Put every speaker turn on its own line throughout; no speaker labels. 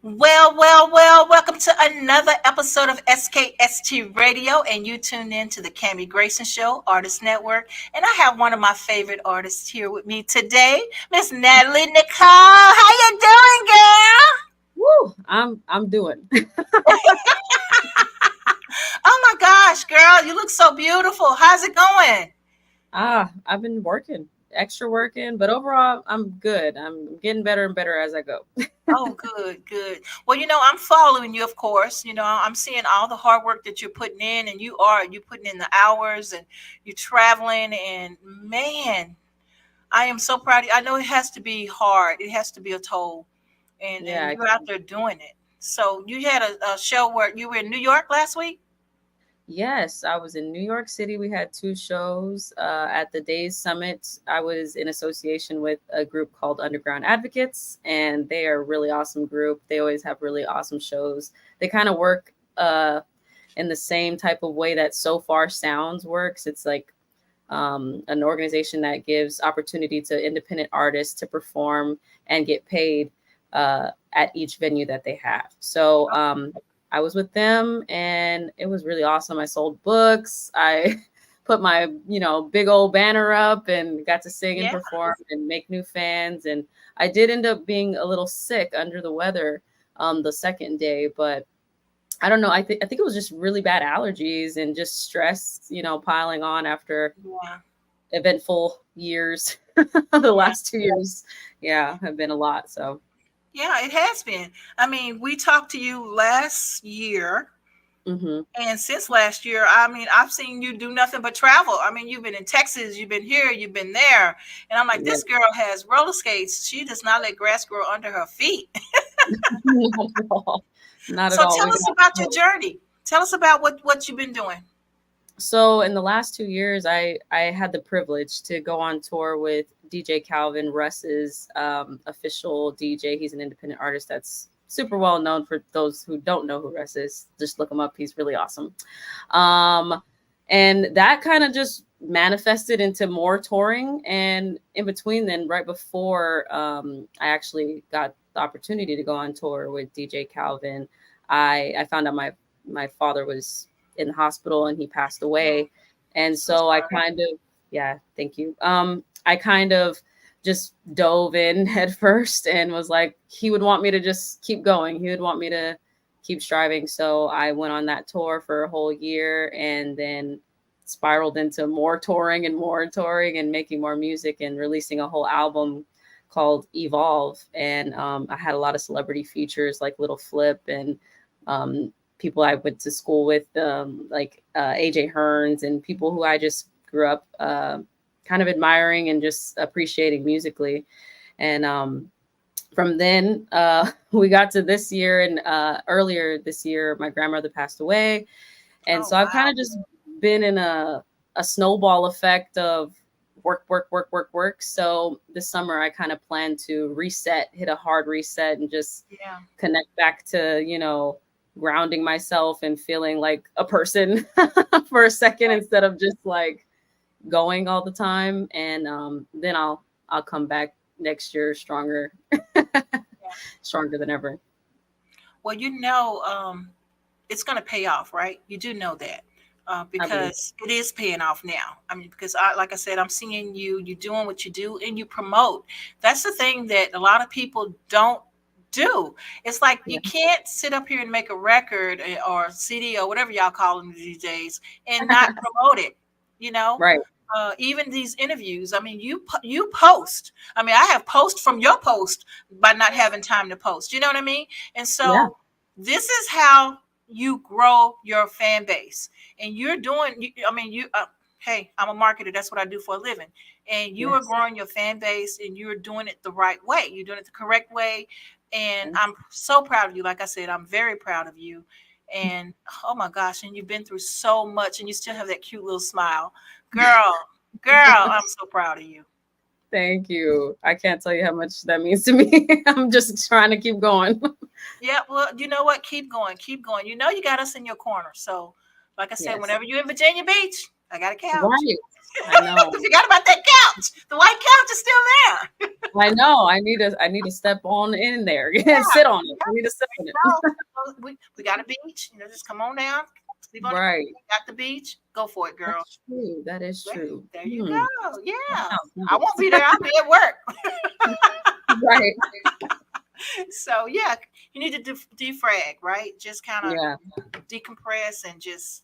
Welcome to another episode of SKST Radio, and you tuned in to the Grayson Show, Artist Network. And I have one of my favorite artists here with me today, Miss Natalie Nichole. How you doing, girl?
Woo, I'm doing.
Oh my gosh, girl, you look so beautiful. How's it going?
I've been extra working, but overall I'm good. I'm getting better and better as I go.
Oh, good. Well, I'm following you, of course. I'm seeing all the hard work that you're putting in, and you're putting in the hours, and you're traveling, and man, I am so proud of you. I know it has to be hard. It has to be a toll, and you're out there doing it. So you had a show where you were in New York last week?
Yes, I was in New York City. We had two shows at the Days Summit. I was in association with a group called Underground Advocates, and they are a really awesome group. They always have really awesome shows. They kind of work in the same type of way that So Far Sounds works. It's like an organization that gives opportunity to independent artists to perform and get paid at each venue that they have. So I was with them and it was really awesome. I sold books. I put my, big old banner up and got to sing and perform and make new fans. And I did end up being a little sick under the weather the second day, but I don't know. I think it was just really bad allergies and just stress, piling on after eventful years. The last 2 years, have been a lot. So.
Yeah, it has been. I mean, we talked to you last year.
Mm-hmm.
And since last year, I mean, I've seen you do nothing but travel. I mean, you've been in Texas, you've been here, you've been there. And I'm like, this girl has roller skates. She does not let grass grow under her feet.
Not at all. Not at all.
So tell us about your journey. Tell us about what you've been doing.
So in the last 2 years, I had the privilege to go on tour with DJ Calvin, Russ's official DJ. He's an independent artist that's super well known. For those who don't know who Russ is, just look him up. He's really awesome. And that kind of just manifested into more touring. And in between then, right before I actually got the opportunity to go on tour with DJ Calvin, I found out my father was in the hospital and he passed away. And so I kind of, thank you. I kind of just dove in head first and was like, he would want me to just keep going. He would want me to keep striving. So I went on that tour for a whole year and then spiraled into more touring and making more music and releasing a whole album called Evolve. And I had a lot of celebrity features like Little Flip and people I went to school with, like AJ Hearns, and people who I just grew up kind of admiring and just appreciating musically. And from then we got to this year, and earlier this year, my grandmother passed away. And I've kind of just been in a snowball effect of work. So this summer I kind of plan to hit a hard reset and just connect back to, grounding myself and feeling like a person for a second instead of just like going all the time. And then I'll come back next year stronger than ever.
Well, it's going to pay off, right? You do know that because it is paying off now. I mean, because like I said, I'm seeing you're doing what you do and you promote. That's the thing that a lot of people don't do. It's like you can't sit up here and make a record or CD or whatever y'all call them these days and not promote it,
Right.
Even these interviews. I mean, you post. I mean, I have post from your post by not having time to post. You know what I mean? And so this is how you grow your fan base. And you're doing, hey, I'm a marketer. That's what I do for a living. And you are growing your fan base and you're doing it the right way. You're doing it the correct way. And I'm so proud of you. Like I said, I'm very proud of you. And oh my gosh, and you've been through so much and you still have that cute little smile. Girl, I'm so proud of you.
Thank you. I can't tell you how much that means to me. I'm just trying to keep going.
Yeah, well, you know what? Keep going. You got us in your corner. So like I said, whenever you're in Virginia Beach, I got a couch.
Right. I know.
Forgot about that couch. The white couch is still there.
I know. I need to step on in there and sit on it. I need to sit on it.
We got a beach. Just come on down. Sleep on
right.
Got the beach. Go for it, girl.
That's true. That is true.
There you go. Yeah. I won't be there. I'll be at work.
right.
So yeah, you need to defrag, right? Just kind of decompress and just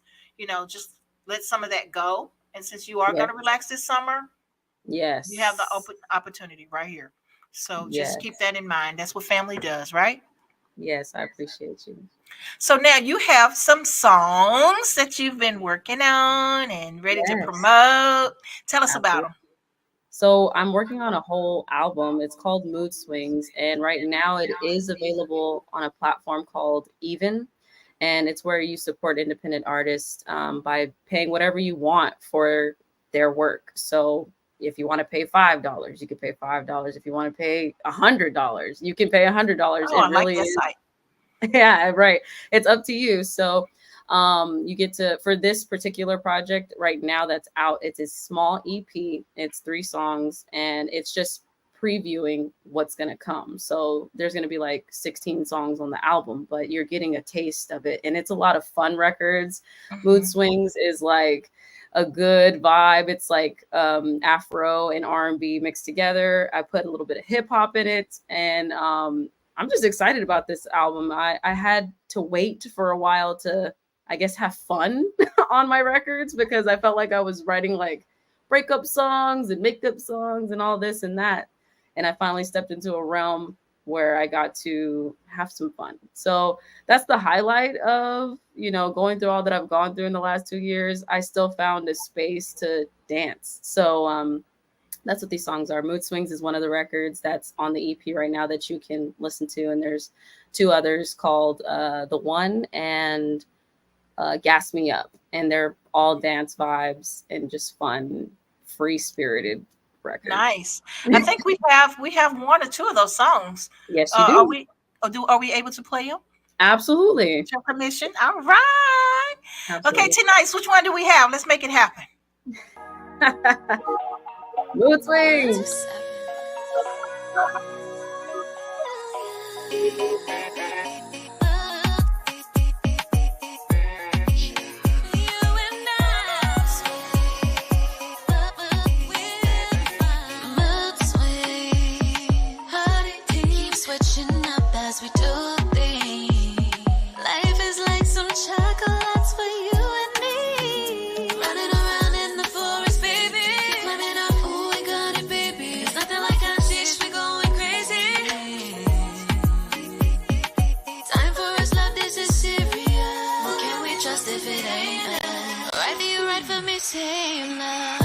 let some of that go. And since you are going to relax this summer,
yes,
you have the opportunity right here. So just keep that in mind. That's what family does, right?
Yes, I appreciate you.
So now you have some songs that you've been working on and ready to promote. Tell us about them.
So I'm working on a whole album. It's called Mood Swings. And right now it is available on a platform called Even. And it's where you support independent artists by paying whatever you want for their work. So if you want to pay $5, you can pay $5. If you want to pay $100, you can pay $100.
Oh, it really is.
Yeah, right. It's up to you. So you get to, for this particular project right now that's out, it's a small EP. It's 3 songs and it's just previewing what's going to come. So there's going to be like 16 songs on the album, but you're getting a taste of it. And it's a lot of fun records. Mood Swings is like a good vibe. It's like Afro and R&B mixed together. I put a little bit of hip hop in it. And I'm just excited about this album. I had to wait for a while to, I guess, have fun on my records because I felt like I was writing like breakup songs and makeup songs and all this and that. And I finally stepped into a realm where I got to have some fun. So that's the highlight of, going through all that I've gone through in the last 2 years. I still found a space to dance. So that's what these songs are. Mood Swings is one of the records that's on the EP right now that you can listen to. And there's 2 others called The One and Gas Me Up. And they're all dance vibes and just fun, free-spirited records.
Nice. I think we have 1 or 2 of those songs.
Yes, you do.
Are we able to play them?
Absolutely.
With your permission. All right. Absolutely. Okay, tonight, which one do we have? Let's make it happen.
Mood Swings.
As we do things, life is like some chocolates for you and me. Running around in the forest, baby. Climbing up, oh, we got it, baby. It's nothing like a dish, we going crazy. Time for us, love, this is serious. Who can we trust if it ain't us? Right for you, right for me, same love.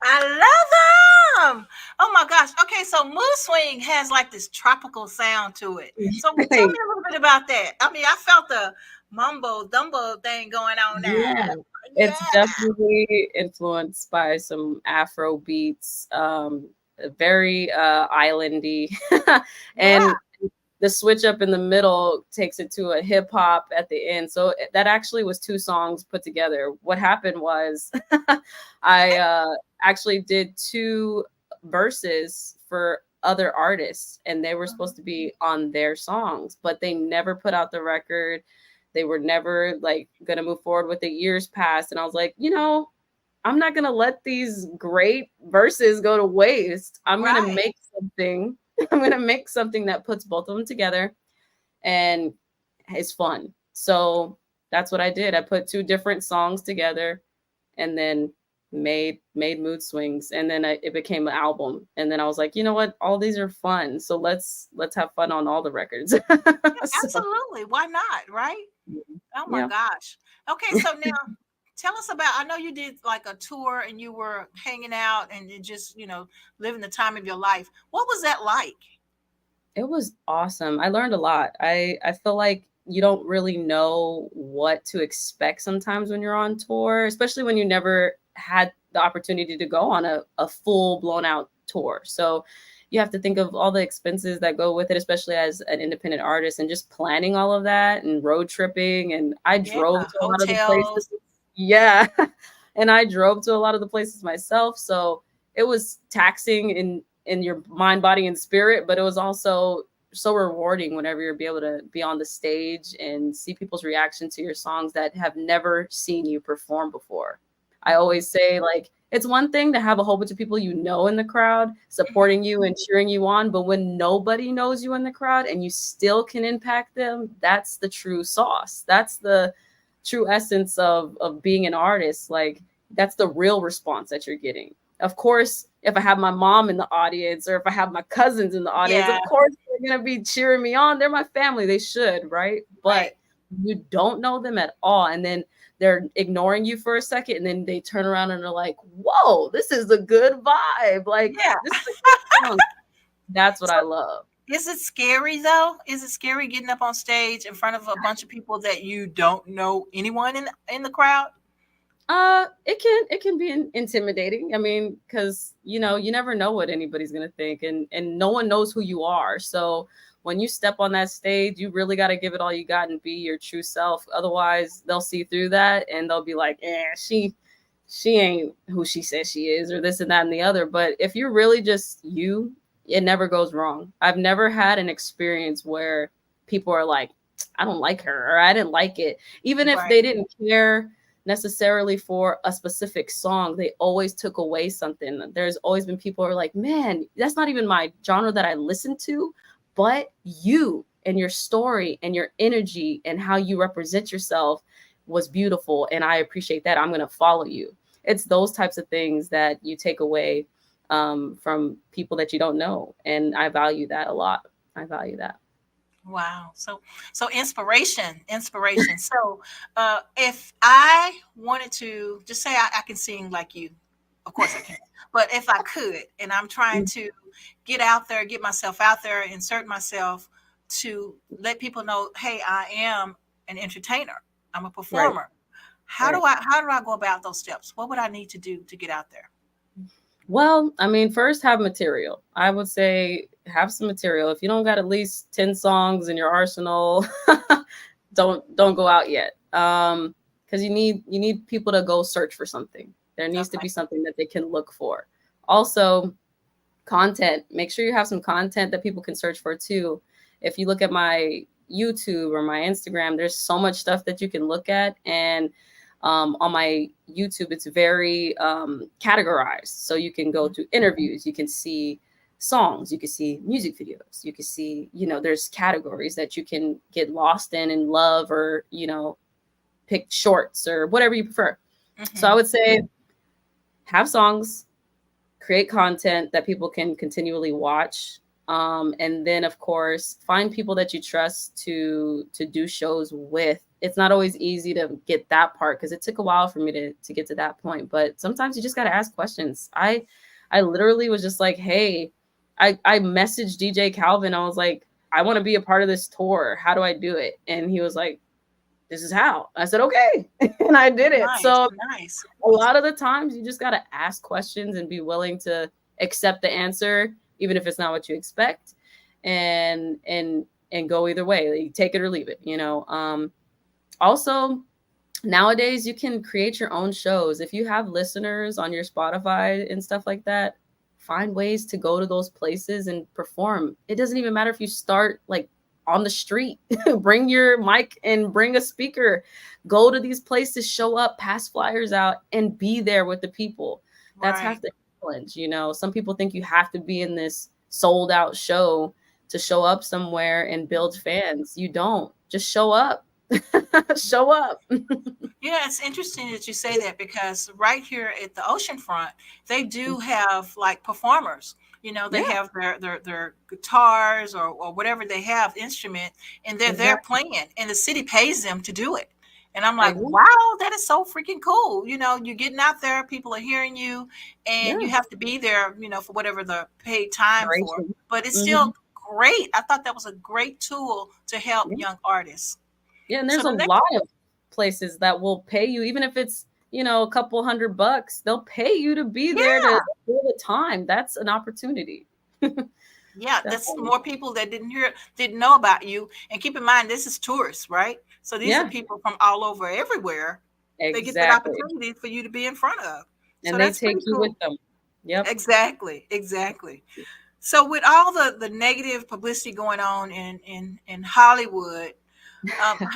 I love them. Oh my gosh. Okay, so Mood Swing has like this tropical sound to it. So tell me a little bit about that. I mean, I felt the mumbo dumbo thing going on there.
Yeah,
Yeah.
it's definitely influenced by some Afro beats, very islandy, and the switch up in the middle takes it to a hip hop at the end. So that actually was 2 songs put together. What happened was I actually did 2 verses for other artists, and they were supposed to be on their songs, but they never put out the record. They were never like gonna move forward with it. Years passed, and I was like, I'm not gonna let these great verses go to waste. I'm gonna make something. I'm gonna make something that puts both of them together and is fun. So that's what I did. I put 2 different songs together, and then made Mood Swings, and then it became an album. And then I was like, you know what? All these are fun. So let's have fun on all the records.
Absolutely. Why not? Right? Oh my gosh. Okay, so now tell us about, I know you did like a tour and you were hanging out and just, living the time of your life. What was that like?
It was awesome. I learned a lot. I feel like you don't really know what to expect sometimes when you're on tour, especially when you never had the opportunity to go on a full blown out tour. So you have to think of all the expenses that go with it, especially as an independent artist, and just planning all of that and road tripping. And I drove to a lot of the places. Yeah. And I drove to a lot of the places myself. So it was taxing in your mind, body, and spirit, but it was also so rewarding whenever you're able to be on the stage and see people's reaction to your songs that have never seen you perform before. I always say, like, it's one thing to have a whole bunch of people in the crowd supporting you and cheering you on, but when nobody knows you in the crowd and you still can impact them, that's the true sauce. That's the true essence of being an artist. Like, that's the real response that you're getting. Of course, if I have my mom in the audience or if I have my cousins in the audience, of course they're going to be cheering me on. They're my family. They should, right? But you don't know them at all. And then they're ignoring you for a second, and then they turn around and are like, whoa, this is a good vibe. Like, this is a good song. That's what I love.
Is it scary though? Is it scary getting up on stage in front of a bunch of people that you don't know anyone in the crowd?
It can be intimidating. I mean, because you never know what anybody's gonna think, and no one knows who you are. So when you step on that stage, you really got to give it all you got and be your true self. Otherwise, they'll see through that and they'll be like, she ain't who she says she is, or this and that and the other. But if you're really just you, it never goes wrong. I've never had an experience where people are like, I don't like her, or I didn't like it. Even if they didn't care necessarily for a specific song, they always took away something. There's always been people who are like, man, that's not even my genre that I listen to, but you and your story and your energy and how you represent yourself was beautiful, and I appreciate that. I'm going to follow you. It's those types of things that you take away from people that you don't know, and I value that a lot. I value that.
Wow. So inspiration. So if I wanted to just say I can sing like you, of course I can, but if I could, and I'm trying to get myself out there, insert myself to let people know, hey, I am an entertainer. I'm a performer. How do I go about those steps? What would I need to do to get out there?
Well, I mean, first have material. I would say have some material. If you don't got at least 10 songs in your arsenal, don't go out yet. Because you need people to go search for something. There needs to be something that they can look for. Also, content. Make sure you have some content that people can search for too. If you look at my YouTube or my Instagram, there's so much stuff that you can look at. And on my YouTube, it's very categorized. So you can go to interviews, you can see songs, you can see music videos, you can see, there's categories that you can get lost in and love, or, pick shorts or whatever you prefer. Mm-hmm. So I would say have songs, create content that people can continually watch. And then, of course, find people that you trust to do shows with it's not always easy to get that part, because it took a while for me to get to that point. But sometimes you just got to ask questions. I literally was just like, hey, I messaged DJ Calvin. I was like, I want to be a part of this tour. How do I do it? And he was like, this is how. I said, okay. And I did it. So
nice.
A lot of the times you just got to ask questions and be willing to accept the answer, even if it's not what you expect, and go either way. Like, take it or leave it, you know? Also, nowadays you can create your own shows. If you have listeners on your Spotify and stuff like that, find ways to go to those places and perform. It doesn't even matter if you start like on the street. Bring your mic and bring a speaker. Go to these places, show up, pass flyers out, and be there with the people. That's half the challenge. You know, some people think you have to be in this sold out show to show up somewhere and build fans. You don't. Just show up. Show up.
Yeah, it's interesting that you say that, because right here at the ocean front, they do have like performers. You know, they have their guitars or whatever they have instrument, and they're there playing, and the city pays them to do it. And I'm like, wow, that is so freaking cool. You know, you're getting out there, people are hearing you, and you have to be there, you know, for whatever the paid time for. But it's still great. I thought that was a great tool to help young artists.
Yeah, and there's a lot of places that will pay you, even if it's, you know, a couple $100, they'll pay you to be there to do the time. That's an opportunity.
Yeah, that's more people that didn't know about you. And keep in mind, this is tourists, right? So these are people from all over, everywhere. They get that opportunity for you to be in front of.
And so they take you with them. Yep.
Exactly. So with all the negative publicity going on in Hollywood,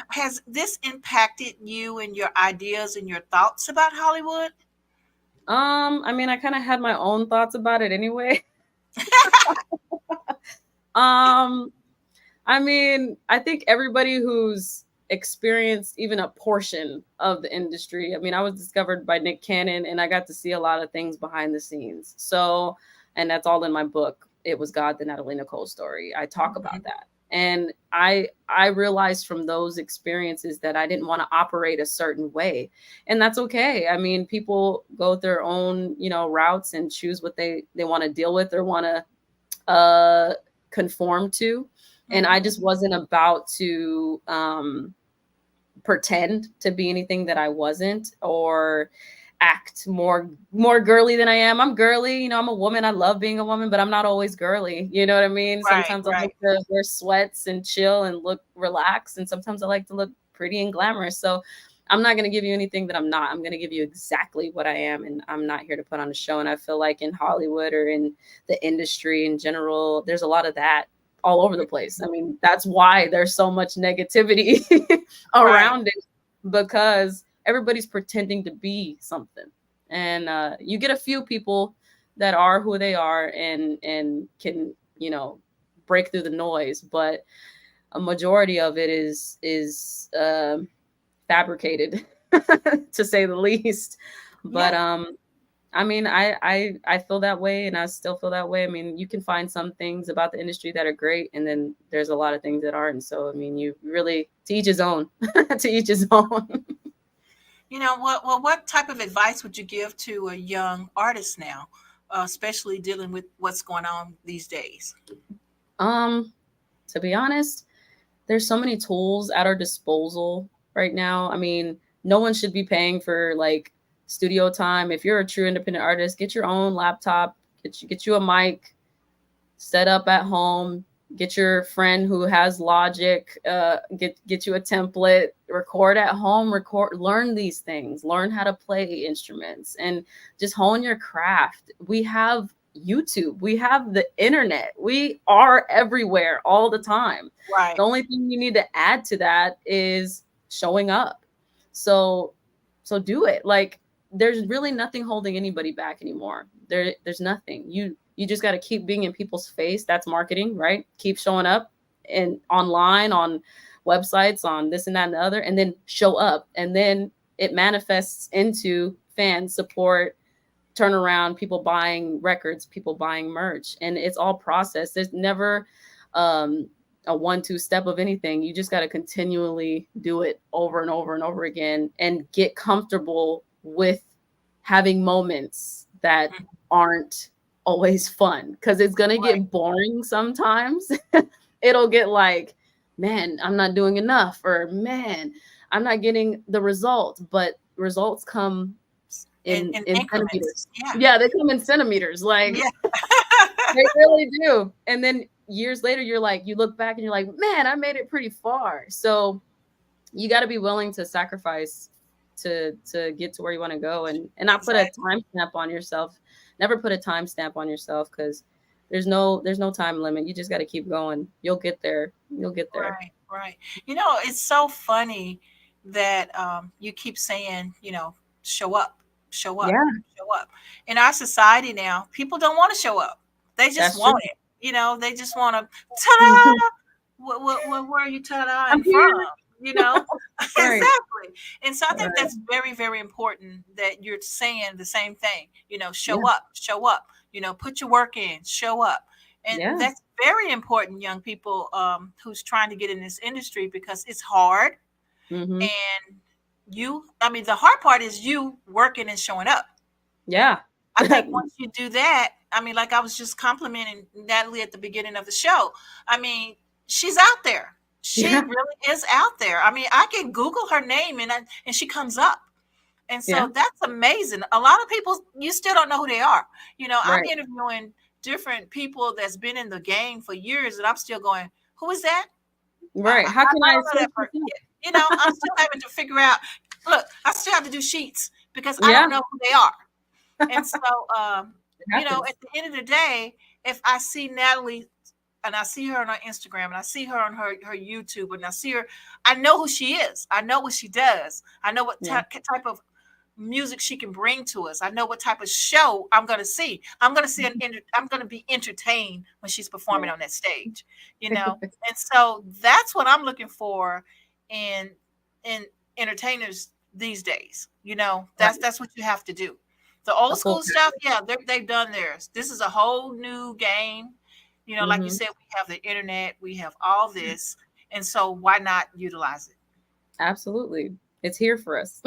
has this impacted you and your ideas and your thoughts about Hollywood?
I mean, I kind of had my own thoughts about it anyway. I mean, I think everybody who's experienced even a portion of the industry, I mean, I was discovered by Nick Cannon, and I got to see a lot of things behind the scenes. So, and that's all in my book, It Was God, the Natalie Nichole story. I talk about that. And I realized from those experiences that I didn't want to operate a certain way. And that's okay. I mean, people go their own, you know, routes and choose what they want to deal with or want to conform to. And I just wasn't about to pretend to be anything that I wasn't, or act more girly than I am. I'm girly, you know, I'm a woman. I love being a woman, but I'm not always girly. You know what I mean? Sometimes I like to wear sweats and chill and look relaxed. And sometimes I like to look pretty and glamorous. So I'm not going to give you anything that I'm not. I'm going to give you exactly what I am. And I'm not here to put on a show. And I feel like in Hollywood or in the industry in general, there's a lot of that all over the place. I mean, that's why there's so much negativity around it, because everybody's pretending to be something. And you get a few people that are who they are and can, you know, break through the noise, but a majority of it is fabricated, to say the least. But I mean, I feel that way, and I still feel that way. I mean, you can find some things about the industry that are great, and then there's a lot of things that aren't. So I mean, you really, to each his own. To each his own.
You know, what type of advice would you give to a young artist now, especially dealing with what's going on these days?
To be honest, there's so many tools at our disposal right now. I mean, no one should be paying for like studio time. If you're a true independent artist, get your own laptop, get you a mic, set up at home. Get your friend who has Logic, get you a template, record at home, learn these things, learn how to play instruments, and just hone your craft. We have YouTube, we have the internet, we are everywhere all the time. Right. The only thing you need to add to that is showing up. So do it. Like, there's really nothing holding anybody back anymore. There's nothing. You just got to keep being in people's face. That's marketing, right? Keep showing up and online, on websites, on this and that and the other, and then show up. And then it manifests into fan support, turnaround, people buying records, people buying merch. And it's all processed. There's never a 1-2 step of anything. You just got to continually do it over and over and over again and get comfortable with having moments that aren't always fun, because it's going to get boring sometimes. It'll get like, man, I'm not doing enough, or man, I'm not getting the results. But results come in centimeters. Yeah, they come in centimeters. Like, they really do. And then years later, you're like, you look back and you're like, man, I made it pretty far. So you got to be willing to sacrifice to get to where you want to go, and not put a time stamp on yourself. Never put a time stamp on yourself, because there's no time limit. You just got to keep going. You'll get there. You'll get there.
Right. You know, it's so funny that you keep saying, you know, show up. Show up. In our society now, people don't want to show up. They just want it. You know, they just want to ta-da. Where are you ta-da from? You know, exactly. And so I think that's very, very important that you're saying the same thing. You know, show up. You know, put your work in. Show up. And that's very important, young people who's trying to get in this industry, because it's hard. And the hard part is you working and showing up. Yeah. I think once you do that, I mean, like I was just complimenting Natalie at the beginning of the show. I mean, she's out there. She really is out there. I mean, I can Google her name and she comes up. And so that's amazing. A lot of people, you still don't know who they are. You know, I'm interviewing different people that's been in the game for years, and I'm still going, who is that?
Right. How can I
you know, I'm still having to figure out. Look, I still have to do sheets because I don't know who they are. And so, you know, at the end of the day, if I see Natalie and I see her on her Instagram and I see her on her YouTube and I see her, I know who she is. I know what she does. I know what type of music she can bring to us. I know what type of show I'm going to see. I'm going to be entertained when she's performing on that stage, you know? And so that's what I'm looking for in entertainers these days. You know, that's what you have to do. The old school stuff, they've done theirs. This is a whole new game. You know, like you said, we have the internet, we have all this. And so why not utilize it?
Absolutely. It's here for us.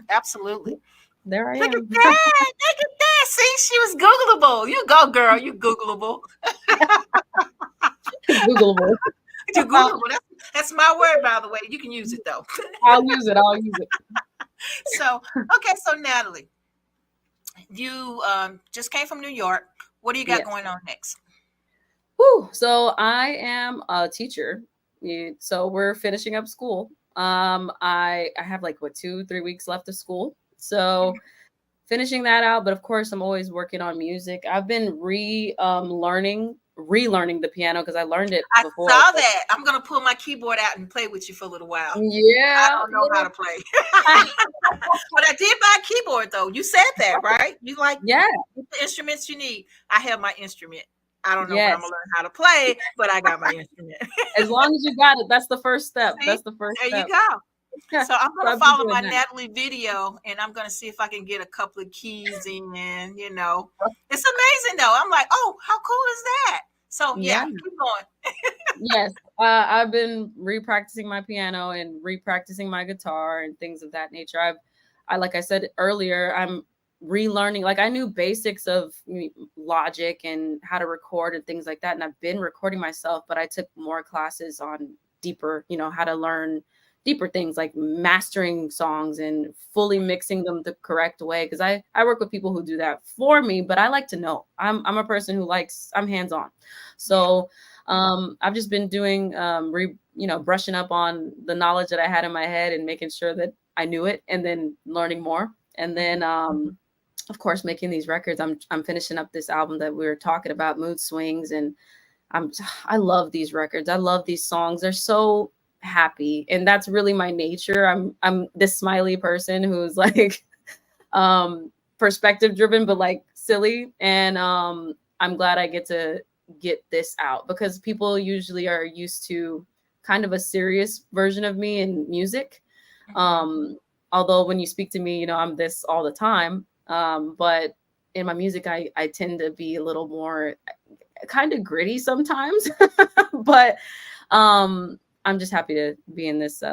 Absolutely.
There I am.
Look at that. See, she was Googleable. You go, girl. You Googleable.
Googleable.
You're Googleable. That's my word, by the way. You can use it, though.
I'll use it.
So Natalie, you just came from New York. What do you got going on next?
So I am a teacher. So we're finishing up school. I have like 2-3 weeks left of school. So finishing that out. But of course, I'm always working on music. I've been relearning the piano because I learned it before.
I saw that. I'm going to pull my keyboard out and play with you for a little while.
Yeah.
I don't know how to play. But I did buy a keyboard, though. You said that, right? You the instruments you need. I have my instrument. I don't know when I'm going to learn how to play, but I got my instrument.
As long as you got it, that's the first step.
See?
That's the first step.
There you go. So I'm going to follow my Natalie video, and I'm going to see if I can get a couple of keys in, you know. It's amazing, though. I'm like, oh, how cool is that? So, keep going.
Yes. I've been repracticing my piano and repracticing my guitar and things of that nature. Like I said earlier, I'm relearning. Like I knew basics of Logic and how to record and things like that. And I've been recording myself, but I took more classes on deeper, you know, how to learn deeper things like mastering songs and fully mixing them the correct way. Because I work with people who do that for me, but I like to know. I'm a person who I'm hands-on. So I've just been doing, brushing up on the knowledge that I had in my head and making sure that I knew it, and then learning more. And then, of course, making these records. I'm finishing up this album that we were talking about, Mood Swings, and I love these records. I love these songs. They're so happy, and that's really my nature. I'm this smiley person who's like perspective driven, but like silly. And I'm glad I get to get this out, because people usually are used to kind of a serious version of me in music. Although when you speak to me, you know, I'm this all the time. But in my music, I tend to be a little more kind of gritty sometimes, but I'm just happy to be in this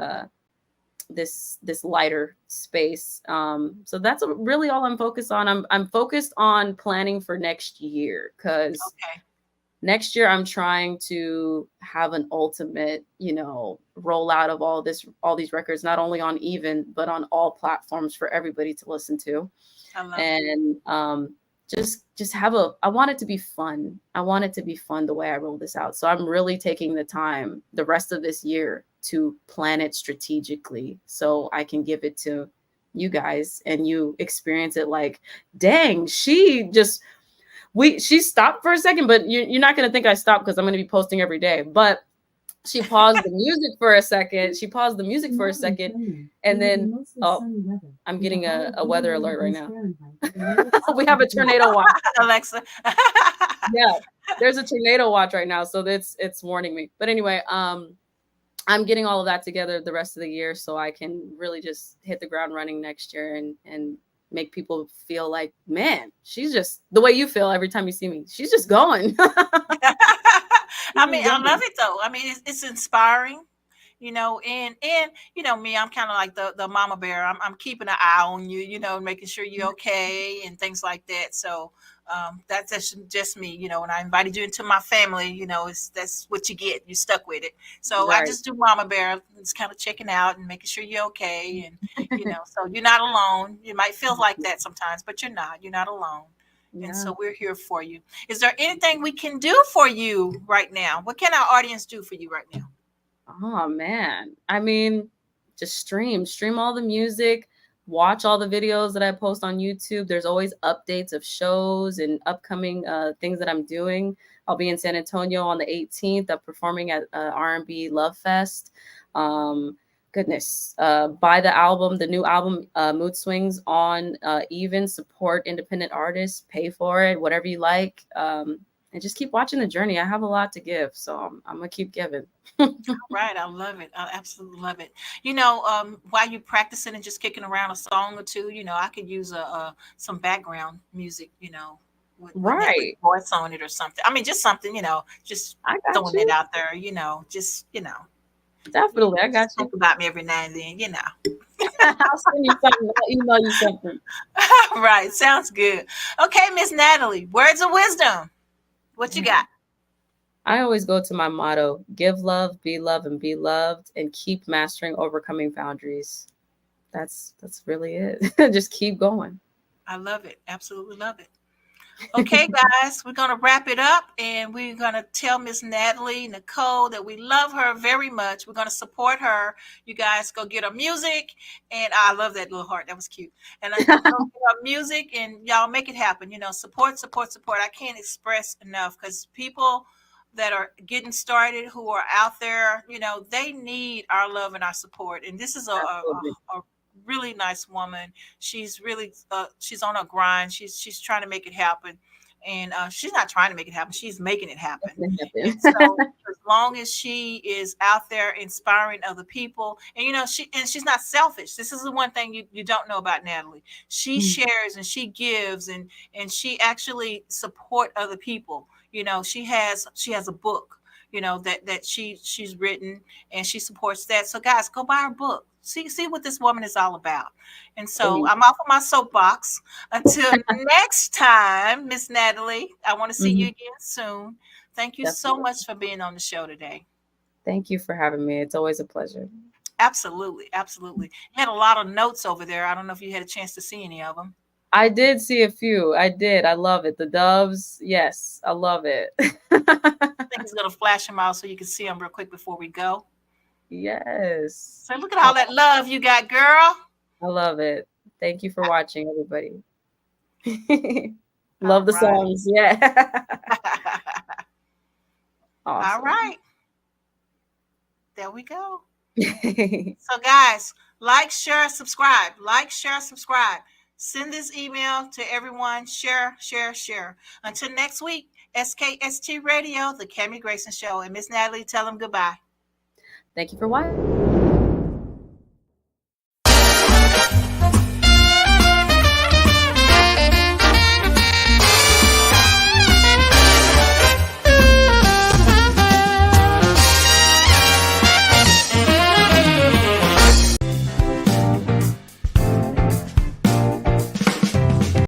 this lighter space. So that's really all I'm focused on. I'm focused on planning for next year, because next year I'm trying to have an ultimate, rollout of all these records, not only on Even, but on all platforms for everybody to listen to. And just have I want it to be fun. I want it to be fun the way I roll this out. So I'm really taking the time the rest of this year to plan it strategically so I can give it to you guys and you experience it like, dang, she stopped for a second, but you're not going to think I stopped because I'm going to be posting every day. But she paused the music for a second. And then, I'm getting a weather alert right now. We have a tornado watch.
Alexa.
Yeah, there's a tornado watch right now, so it's warning me. But anyway, I'm getting all of that together the rest of the year so I can really just hit the ground running next year and make people feel like, man, she's just the way you feel every time you see me. She's just going.
I mean, I love it though. I mean, it's inspiring, and me, I'm kind of like the mama bear. I'm keeping an eye on you, making sure you're okay and things like that. So that's just me, when I invited you into my family, that's what you get. You stuck with it. So right. I just do mama bear, just kind of checking out and making sure you're okay. And, so you're not alone. You might feel like that sometimes, but you're not alone. Yeah. And so we're here for you. Is there anything we can do for you right now? What can our audience do for you right now?
Oh man. I mean, just stream all the music, watch all the videos that I post on YouTube. There's always updates of shows and upcoming things that I'm doing. I'll be in San Antonio on the 18th. I'm performing at R&B Love Fest. Goodness, buy the new album, Mood Swings on Even, support independent artists, pay for it, whatever you like, and just keep watching the journey. I have a lot to give, so I'm gonna keep giving.
Right, I love it. I absolutely love it. While you're practicing and just kicking around a song or two, I could use some background music, with
right
voice on it or something. I mean, just something, just throwing it out there, just
Definitely, I got you.
Think about me every now and then,
I'll send you something. I'll email you something.
Right, sounds good. Okay, Miss Natalie, words of wisdom. What you got?
I always go to my motto: give love, be loved, and be loved, and keep mastering overcoming boundaries. That's really it. Just keep going.
I love it. Absolutely love it. Okay, guys, we're going to wrap it up, and we're going to tell Miss Natalie Nichole that we love her very much. We're going to support her. You guys go get her music, and I love that little heart. That was cute. And go get her music, and y'all make it happen. Support. I can't express enough, because people that are getting started, who are out there, they need our love and our support. And this is a really nice woman. She's really she's on her grind. She's trying to make it happen, and she's not trying to make it happen. She's making it happen. And so as long as she is out there inspiring other people, and she's not selfish. This is the one thing you don't know about Natalie. She shares and she gives, and she actually support other people. She has a book, that she's written, and she supports that. So guys, go buy her book. See what this woman is all about. And so I'm off of my soapbox. Until next time, Miss Natalie, I want to see you again soon. Thank you so much for being on the show today.
Thank you for having me. It's always a pleasure.
Absolutely. You had a lot of notes over there. I don't know if you had a chance to see any of them.
I did see a few. I did. I love it. The doves. Yes, I love it.
I think it's going to flash them out so you can see them real quick before we go.
Yes.
So look at all that love you got, girl.
I love it. Thank you for watching, everybody. Love the songs. Yeah. Awesome.
All right. There we go. So guys, like, share, subscribe. Send this email to everyone. Share. Until next week, SKST Radio, the Cammie Grayson Show. And Miss Natalie, tell them goodbye.
Thank you for watching.